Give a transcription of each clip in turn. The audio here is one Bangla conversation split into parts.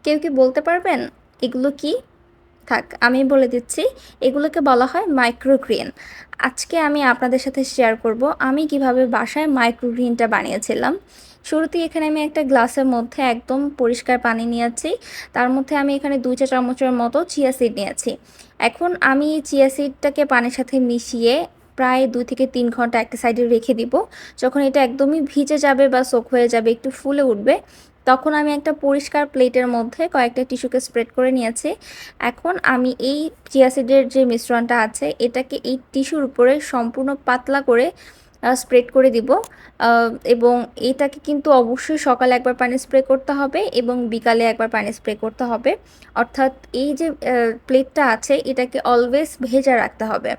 কেউ কি বলতে পারবেন এগুলো কি? থাক, আমি বলে দিচ্ছি। এগুলোকে বলা হয় মাইক্রোগ্রিন। আজকে আমি আপনাদের সাথে শেয়ার করব আমি কিভাবে বাসায় মাইক্রোগ্রিনটা বানিয়েছিলাম। শুরুতেই এখানে আমি একটা গ্লাসের মধ্যে একদম পরিষ্কার পানি নিয়েছি। তার মধ্যে আমি এখানে 2 চা চামচের মতো চিয়া সিড নিয়েছি। এখন আমি চিয়া সিডটাকে পানির সাথে মিশিয়ে প্রায় 2 থেকে 3 ঘন্টা একটা সাইডে রেখে দিব। যখন এটা একদমই ভিজে যাবে বা সোক হয়ে যাবে, একটু ফুলে উঠবে, তখন আমি একটা পরিষ্কার প্লেটের মধ্যে কয়েকটা টিস্যুকে স্প্রেড করে নিয়েছি। এখন আমি এই চিয়া সিডের যে মিশ্রণটা আছে এটাকে এই টিস্যুর উপরে সম্পূর্ণ পাতলা করে স্প্রেড করে দিব। এবং এটাকে কিন্তু অবশ্যই সকালে একবার পানি স্প্রে করতে হবে এবং বিকালে একবার পানি স্প্রে করতে হবে। অর্থাৎ এই যে প্লেটটা আছে এটাকে অলওয়েজ ভেজা রাখতে হবে।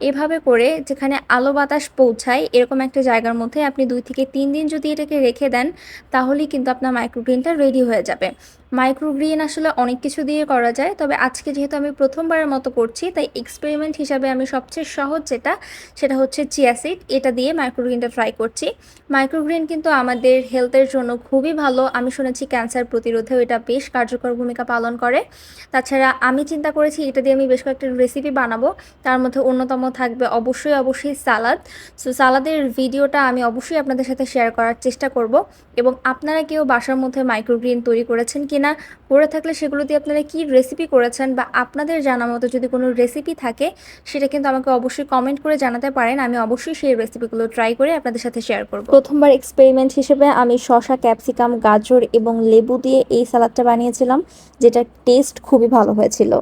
এভাবে করে যেখানে আলো বাতাস পৌঁছায় এরকম একটা জায়গার মধ্যে আপনি 2 থেকে 3 দিন যদি এটাকে রেখে দেন, তাহলেই কিন্তু আপনার মাইক্রোগ্রিনটা রেডি হয়ে যাবে। মাইক্রোগ্রিন আসলে অনেক কিছু দিয়ে করা যায়, তবে আজকে যেহেতু আমি প্রথমবারের মতো করছি তাই এক্সপেরিমেন্ট হিসাবে আমি সবচেয়ে সহজ যেটা, সেটা হচ্ছে চিয়া সিড, এটা দিয়ে মাইক্রোগ্রিনটা ট্রাই করছি। মাইক্রোগ্রিন কিন্তু আমাদের হেলথের জন্য খুবই ভালো। আমি শুনেছি ক্যান্সার প্রতিরোধেও এটা বেশ কার্যকর ভূমিকা পালন করে। তাছাড়া আমি চিন্তা করেছি এটা দিয়ে আমি বেশ কয়েকটা রেসিপি বানাবো। তার মধ্যে অন্যতম থাকবে অবশ্যই সালাদ। সো সালাদের ভিডিওটা আমি অবশ্যই আপনাদের সাথে শেয়ার করার চেষ্টা করব। এবং আপনারা কেউ বাসার মধ্যে মাইক্রোগ্রিন তৈরি করেছেন কিনা, করে থাকলে সেগুলো দিয়ে আপনারা কি রেসিপি করেছেন, বা আপনাদের জানা মতো যদি কোনো রেসিপি থাকে সেটা কিন্তু আমাকে অবশ্যই কমেন্ট করে জানাতে পারেন। আমি অবশ্যই সেই রেসিপিগুলো ট্রাই করে আপনাদের সাথে শেয়ার করব। প্রথমবার এক্সপেরিমেন্ট হিসেবে আমি শসা, ক্যাপসিকাম, গাজর এবং লেবু দিয়ে এই সালাদটা বানিয়েছিলাম, যেটা টেস্ট খুবই ভালো হয়েছিল।